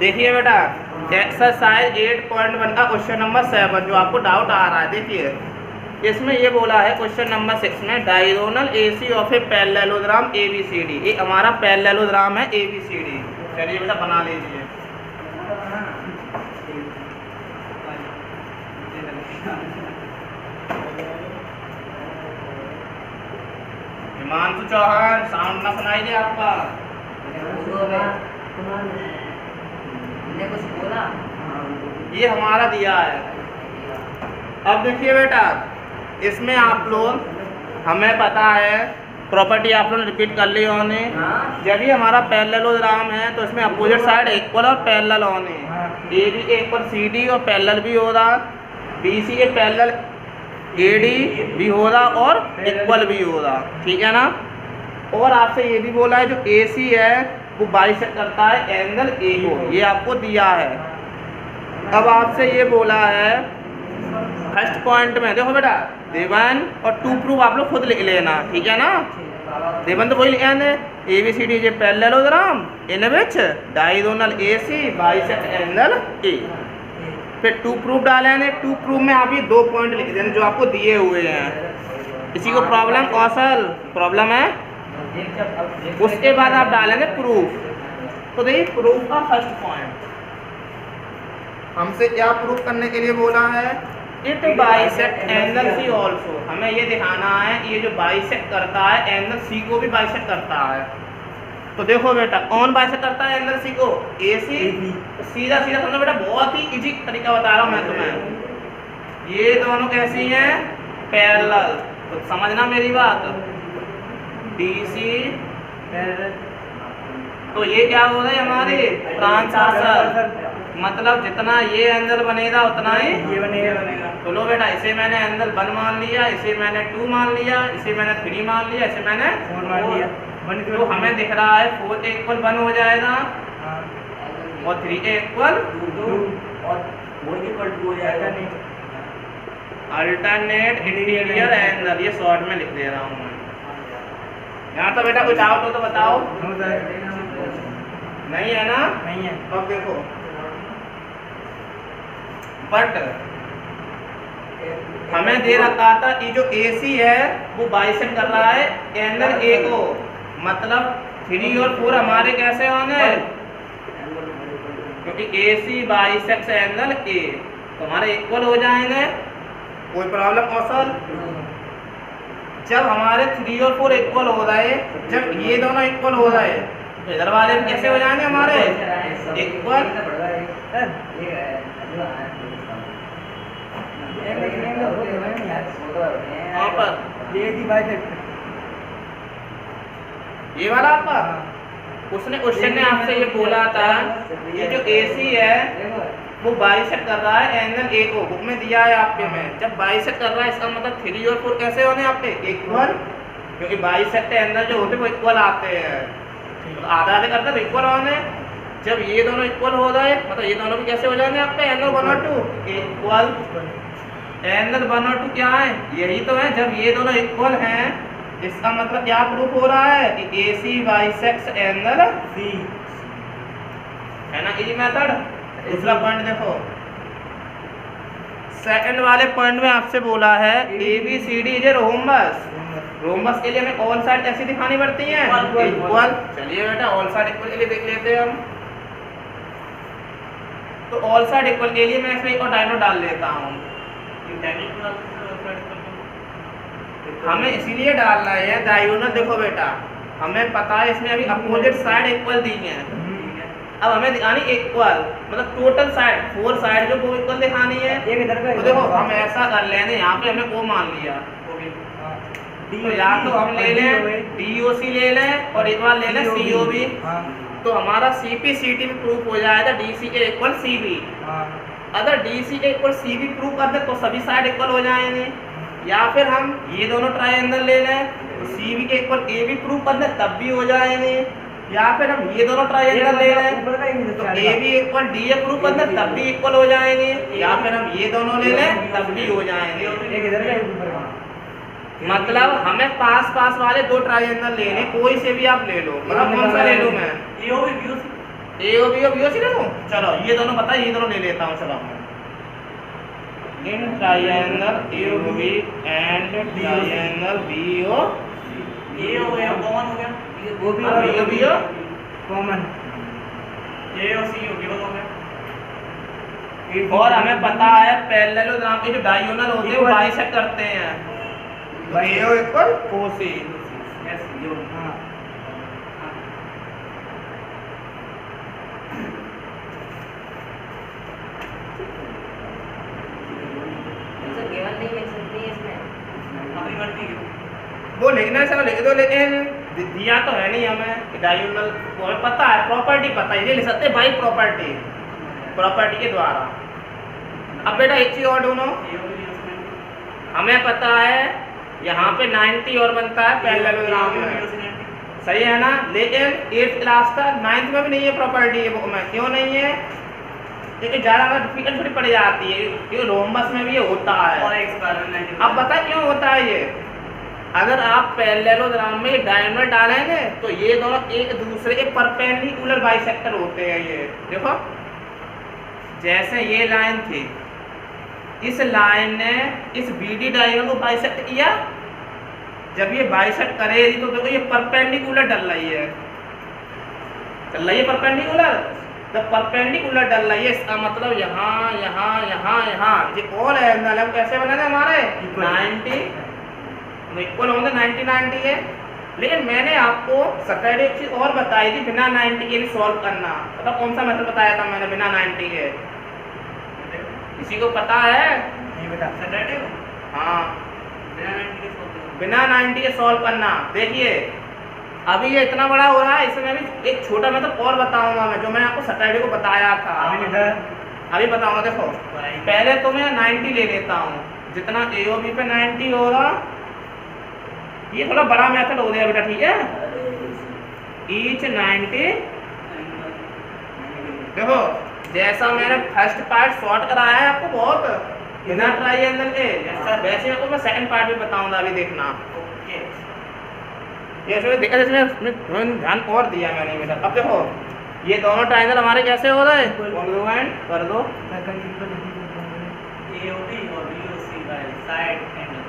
देखिए बेटा एक्सरसाइज 8.1 का क्वेश्चन नंबर 7 जो आपको डाउट आ रहा है, देखिए इसमें ये बोला है क्वेश्चन नंबर 6 में diagonal AC of a parallelogram ABCD। ये हमारा पैरेललोग्राम है ABCD। चलिए बेटा बना लीजिए। हिमांशु चौहान साउंड ना सुनाई दे आपका। कुछ बोला ये हमारा दिया है। अब देखिए बेटा इसमें आप लोग हमें पता है प्रॉपर्टी आप लोग रिपीट कर ली होने। जब भी हमारा पैरेललोग्राम है तो इसमें अपोजिट साइड इक्वल और पैरेलल होने। AB इक्वल CD और पैरेलल भी हो रहा, BC के पैरेलल AD भी हो रहा और इक्वल भी हो रहा, ठीक है ना। और आपसे ये भी बोला है जो AC है वो बाइसेक्ट करता है एंगल A को, ये आपको दिया है। अब आपसे ये बोला है फर्स्ट पॉइंट में देखो बेटा देवन और 2 प्रूफ आप लोग खुद लिख लेना, ठीक है ना। देवन तो वही लिखा है ABCD J parallelogram in which diagonal AC bisect angle A। फिर 2 प्रूफ डालेंगे। 2 प्रूफ में आप ये 2 पॉइंट लिख देंगे जो आपको दिए हुए हैं। इसी को प्रॉब्लम कौशल प्रॉब्लम है। उसके बाद आप डालेंगे प्रूफ। तो देखिए प्रूफ का फर्स्ट पॉइंट हमसे क्या प्रूफ करने के लिए बोला है, it bisect angle C also. हमें ये दिखाना है ये जो बाइसेक्ट करता है एंगल C को भी बाइसेक्ट करता है। तो देखो बेटा कौन बाइसेक्ट करता है एंगल C को, AC। तो सीधा सीधा समझो बेटा, बहुत ही इजी तरीका बता रहा हूँ मैं तुम्हें। ये दोनों कैसी हैं, पैरेलल। तो समझना मेरी बात, DC तो ये क्या हो रहा है हमारे ट्रांसवर्सल, मतलब जितना ये एंगल बनेगा उतना ही ये बनेगा। तो लो बेटा इसे मैंने एंगल 1 मान लिया, इसे मैंने 2 मान लिया, इसे मैंने 3 मान लिया, इसे मैंने 4 मान लिया। तो हमें दिख रहा है 4 इक्वल 1 हो जाएगा और 3 इक्वल 2 और 4 इक्वल 2 हो जाएगा। अल्टरनेट इंटीरियर एंगल, ये शॉर्ट में लिख दे रहा हूँ मैं। यहाँ तो बेटा कुछ डाउट हो तो बताओ। नहीं है ना, नहीं है। अब देखो बट हमें दे रखा था ये जो AC है वो बाइसेक्ट कर रहा है एंगल A को, मतलब 3 और 4 हमारे कैसे होंगे, क्योंकि AC बाइसेक्ट एंगल A तो हमारे इक्वल हो जाएंगे। कोई प्रॉब्लम कौशल। जब हमारे 3 और 4 इक्वल हो रहे, जब ये दोनों इक्वल हो रहे इधर वाले कैसे हो जाएंगे हमारे इक्वल। ये वाला आपका उसने क्वेश्चन ने आपसे ये बोला था ये जो AC है वो बाइसेक्ट कर रहा है एंगल A को, बुक में दिया है आपके में। जब बाइसेक्ट कर रहा है इसका मतलब 3 और 4 कैसे होने आपके इक्वल, क्योंकि बाइसेक्ट एंगल जो होते हैं वो इक्वल आते हैं। तो आधा आधे करते हैं इक्वल होने। जब ये दोनों इक्वल हो रहे मतलब ये दोनों भी कैसे हो जाएंगे आपके एंगल 1 और 2 इक्वल। एंगल 1 और 2 क्या है, यही तो है। जब ये दोनों इक्वल हैं इसका मतलब क्या प्रूफ हो रहा है कि AC बाइसेक्ट्स एंगल C, है ना इजी मेथड। दूसरा पॉइंट देखो, सेकंड वाले पॉइंट में आपसे बोला है ABCD is a rhombus. Rhombus के लिए हमें ऑल साइड ऐसी दिखानी पड़ती है इक्वल। चलिए बेटा ऑल साइड इक्वल के लिए देख लेते हैं हम। तो ऑल साइड इक्वल के लिए मैं इसमें एक और डायनोड डाल लेता हूँ। हमें इसीलिए डालना है डायगोनल। देखो बेटा हमें पता है इसमें अभी अपोजिट साइड इक्वल दी है। अब हमें दिखानी इक्वल, मतलब टोटल साइड 4 साइड जो वो इक्वल दिखानी है। तो देखो हम ऐसा कर लेंगे, यहाँ पे हमने को मान लिया तो या तो हम ले लें DOC ले लें और एक बार ले लें COB। तो हमारा CP/CT भी प्रूफ हो जाएगा DC के इक्वल CB। अगर DC के इक्वल CB प्रूफ कर दे तो सभी साइड इक्वल हो जाएंगे। या फिर हम ये दोनों ट्रायंगल ले लें तो CB के इक्वल AB प्रूफ कर दे तब भी हो जाएंगे। या फिर हम ये दोनों ट्रायंगल ले लें तो AB इक्वल DA प्रूफ कर दे तब भी इक्वल हो जाएंगे। या फिर हम ये दोनों ले लें तब भी हो जाएंगे। मतलब हमें पास पास वाले 2 ट्रायंगल लेने, कोई से भी आप ले लो। मतलब कौन सा ले लूँ मैं, ए ओ बी ओ बी ओ सी ले लूँ। चलो ये दोनों बताइए, ये दोनों ले लेता हूँ। चलो in triangle A O B and triangle B O ये हो गया कॉमन हो गया, वो भी B O B O common, ये और सी हो गया। और हमें पता है पैरेललोग्राम के जो डायगोनल होते हैं वो बाइसेक्ट करते हैं। ए ओ इक्वल ओ सी। यस यो हां तो केवल नहीं लिख सकते हैं इसमें, अपनी मर्जी की वो लिखना सब लिख दो, लेकिन दिया तो है नहीं हमें डायगोनल। वो हमें पता है, प्रॉपर्टी पता है, ये लिख सकते हैं बाई प्रॉपर्टी, प्रॉपर्टी के द्वारा। अब बेटा एक चीज और ढूंढो, हमें पता है यहाँ पे 90 और बनता है पैरेललोग्राम में, सही है ना। लेकिन 8th क्लास तक 9th में भी नहीं है प्रॉपर्टी बुक में। क्यों नहीं है? क्योंकि ज़्यादा डिफिकल्ट थोड़ी पड़ जाती है, क्योंकि रोमबस में भी ये होता है। अब बता क्यों होता है ये? अगर आप पैरेललोग्राम में डायगोनल डालेंगे तो ये दोनों एक दूसरे के परपेंडिकुलर बाइसेक्टर होते हैं। ये देखो, जैसे ये लाइन थी, इस लाइन ने इस बीडी डायगोनल को बाइसेक्ट किया। जब ये बाइसेक्ट करेगी तो देखो ये परपेंडिकुलर डल रही है, चल रही है परपेंडिकुलर। जब परपेंडिकुलर डल रही है इसका मतलब यहाँ यहाँ यहाँ यहाँ ये ऑल एंगल है, कैसे बने थे हमारे 90 इक्वल होंगे, 90 90 है। लेकिन मैंने आपको सैटरडे एक चीज और बताई थी, बिना 90 के लिए सॉल्व करना। पता कौन सा मेथड बताया था मैंने बिना 90 के? किसी को पता है? नहीं बेटा सैटरडे हाँ, बिना 90 के सॉल्व बिना 90 के सॉल्व करना। देखिए अभी ये इतना बड़ा हो रहा है, इसमें भी एक छोटा मेथड और बताऊंगा मैं, जो मैंने आपको सैटरडे को बताया था। अभी बताऊंगा। देखो पहले तो मैं 90 ले लेता हूँ, जितना ए ओ बी पे 90 होगा। ये थोड़ा बड़ा मेथड हो गया बेटा, ठीक है। ईच 90, देखो जैसा मैंने फर्स्ट पार्ट शॉर्ट कराया है आपको बहुत बिना ट्रायंगल के, वैसे आपको मैं सेकंड पार्ट भी बताऊंगा, अभी देखना। ये देखा, जिसमें ध्यान और दिया मैंने बेटा। अब देखो ये दोनों ट्रायंगल हमारे कैसे हो रहे हैं, कॉन्ग्रुएंट कर दो। AOB और BOC by side angle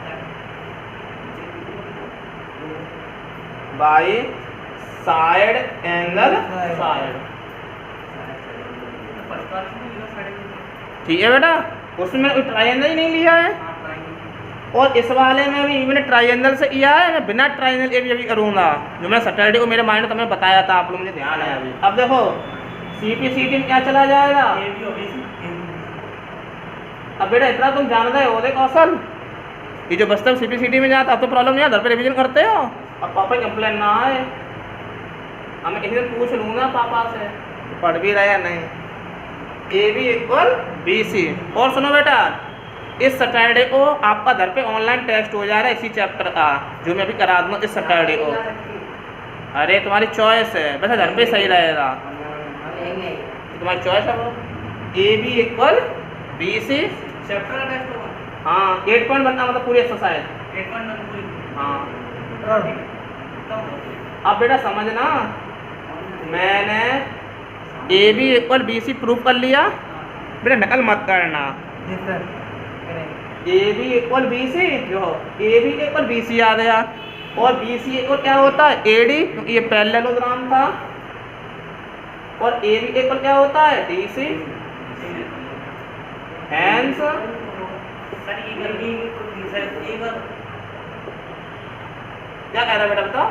by side angle side, ठीक है बेटा। उसमें कोई ट्रायंगल ही नहीं लिया है, और इस वाले में भी मैंने ट्रायंगल से किया है। मैं बिना ट्रायंगल के भी अभी करूँगा, जो मैं सैटरडे को मेरे माइंड में तुम्हें बताया था, आप लोग मुझे ध्यान है अभी। अब देखो CP/CT में क्या चला जाएगा। अब बेटा इतना तुम जान रहे हो, देख कौशल, ये जो बस्तर CP/CT में जाता, अब तो प्रॉब्लम नहीं है, घर पे रिविजन करते हो। अब पापा कंप्लेन ना आए, अब मैं किसी दिन पूछ लूँगा पापा से पढ़ भी रहे या नहीं। AB equal BC। और सुनो बेटा, इस सैटरडे को आपका घर पे ऑनलाइन टेस्ट हो जा रहा है इसी चैप्टर का, जो मैं अभी करा दूँगा इस सैटरडे को। अरे तुम्हारी चॉइस है, वैसे घर पे सही रहेगा, तुम्हारी चॉइस है वो। AB इक्वल BC चैप्टर का टेस्ट होगा। हाँ, 8 पॉइंट बनना मतलब पूरी एक्सरसाइज। 8 पॉइंट बन पूरी। हाँ अब बेटा समझना, मैंने AB इक्वल BC प्रूव कर लिया, बेटा नकल मत करना। AB इक्वल BC, जो AB इक्वल BC याद है यार, और BC इक्वल क्या होता है AD, क्योंकि ये पैरेललोग्राम था। और AB इक्वल क्या होता है DC। हैंस क्या कह रहा है बेटा, बताओ।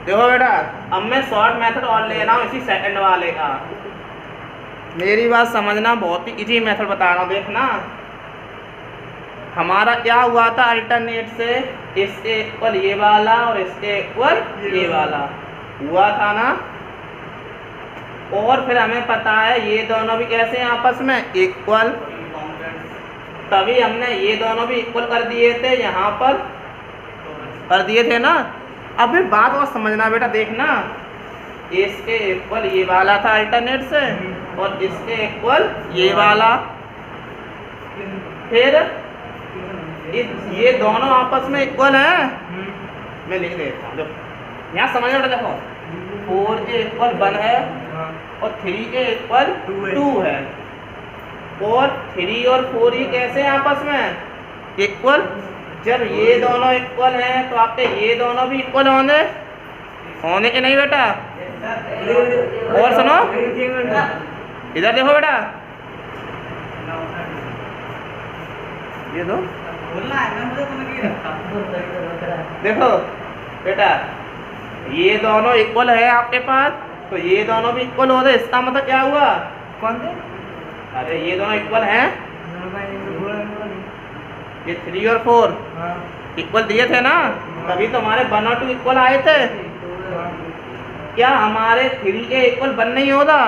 देखो बेटा, अब मैं शॉर्ट मेथड और ले रहा हूँ इसी सेकंड वाले का। मेरी बात समझना, बहुत ही इजी मेथड बता रहा हूँ, देखना। हमारा क्या हुआ था अल्टरनेट से, इसके इक्वल ये वाला और इसके इक्वल ये वाला हुआ था ना। और फिर हमें पता है ये दोनों भी कैसे हैं आपस में इक्वल, तभी हमने ये दोनों भी इक्वल कर दिए थे यहाँ पर। कर दिए थे ना। अब ये बात और समझना बेटा, देखना इसके इक्वल ये वाला था अल्टरनेट से और इसके इक्वल ये वाला, फिर ये दोनों आपस में इक्वल है। मैं लिख देता हूँ, देखो यहाँ समझ में, देखो 4a इक्वल 1 है और 3a इक्वल 2 है, और 3 और 4 ही कैसे हैं आपस में इक्वल। जब ये दोनों इक्वल हैं तो आपके ये दोनों भी इक्वल होने के नहीं बेटा। और सुनो, इधर देखो बेटा, ये दो देखो बेटा, ये दोनों इक्वल है आपके पास, तो ये दोनों भी इक्वल हो रहे, इसका मतलब क्या हुआ? कौन से? अरे ये दोनों इक्वल हैं, ये 3 और 4 इक्वल दिए थे ना, तभी तो हमारे 1 और 2 इक्वल आए थे। क्या हमारे 3a इक्वल 1 नहीं हो रहा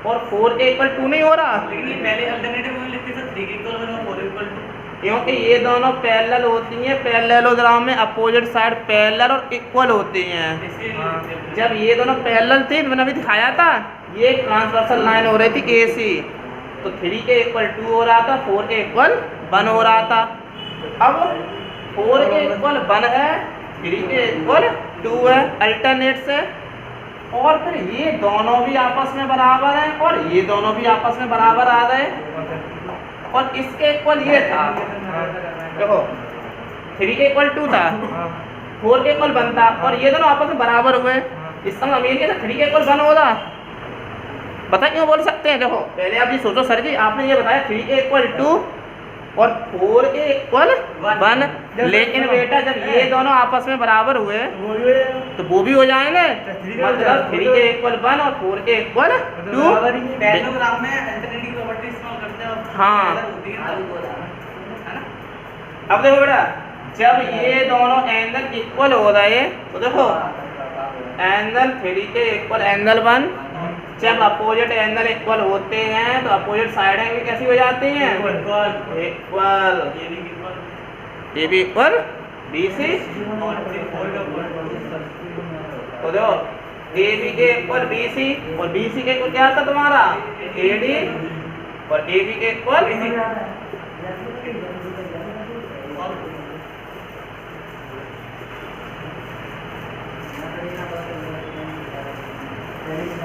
और 4a इक्वल 2 नहीं हो रहा? लेकिन पहले अल्टरनेटिव में लिखते थे 3 इक्वल 1 और 4 इक्वल 2, क्योंकि ये दोनों पैरेलल होती हैं, पैरेललोग्राम में अपोजिट साइड पैरेलल और इक्वल होती हैं। जब ये दोनों पैरेलल थी तो मैंने अभी दिखाया था, ये ट्रांसवर्सल लाइन हो रही थी AC, तो 3a इक्वल 2 हो रहा था, 4a इक्वल 1 हो रहा था। अब 4a इक्वल 1 है, 3a इक्वल 2 है अल्टरनेट से, और फिर ये दोनों भी आपस में बराबर हैं और ये दोनों भी आपस में बराबर आ गए, और इसके इक्वल ये था, देखो 3 इक्वल 2 था, 4 के इक्वल 1 था, और ये दोनों आपस में बराबर हुए। इसका मतलब ये था 3 के इक्वल 1 होगा। पता क्यों बोल सकते हैं? देखो पहले आप ये सोचो, सर जी आपने ये बताया 3 के इक्वल 2 और 4 के इक्वल 1, लेकिन बेटा जब ये दोनों आपस में बराबर हुए तो वो भी हो जाएंगे, मतलब 3 के इक्वल 1 और 4 के इक्वल 2। पैरेललोग्राम में अल्टरनेटिव प्रॉपर्टी इस्तेमाल करते हैं और हाँ। होती है ना। अब देखो बेटा, जब ये दोनों एंगल इक्वल हो रहे तो देखो एंगल 3 के इक्वल एंगल 1, जब अपोजिट एंगल इक्वल होते हैं तो अपोजिट साइड एंगल कैसी हो जाती हैं? इक्वल। ये भी इक्वल BC, तो देखो AB के इक्वल BC और BC के इक्वल क्या था तुम्हारा? AD, और AB के इक्वल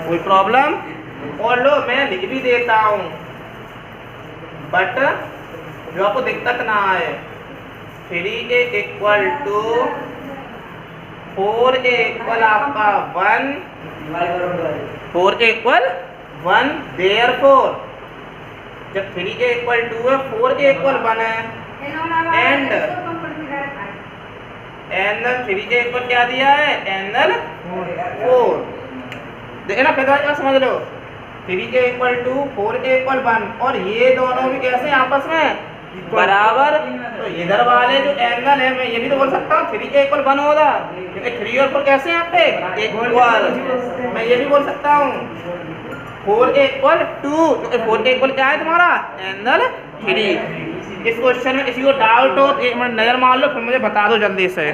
कोई प्रॉब्लम? और लो मैं लिख भी देता हूँ, बट जो आपको दिक्कत ना आए। 3a equal to 4a equal आपका 1, 4a इक्वल 1, देयरफॉर जब 3a इक्वल 2 है 4a इक्वल 1 है, एंड एंगल 3a इक्वल क्या दिया है? एंगल 4। देखना फिर क्या समझ लो, 3a इक्वल 2, 4a इक्वल 1, और ये दोनों भी कैसे आपस में बराबर। तो इधर वाले जो एंगल है, मैं ये भी तो बोल सकता हूँ 3a इक्वल 1 होगा, क्योंकि 3 और 4 कैसे हैं यहाँ पे इक्वल। मैं ये भी बोल सकता हूँ 4a इक्वल 2, क्योंकि 4a इक्वल क्या है तुम्हारा? एंगल 3। इस क्वेश्चन में किसी को डाउट हो तो एक मिनट नजर मार लो, फिर मुझे बता दो जल्दी से।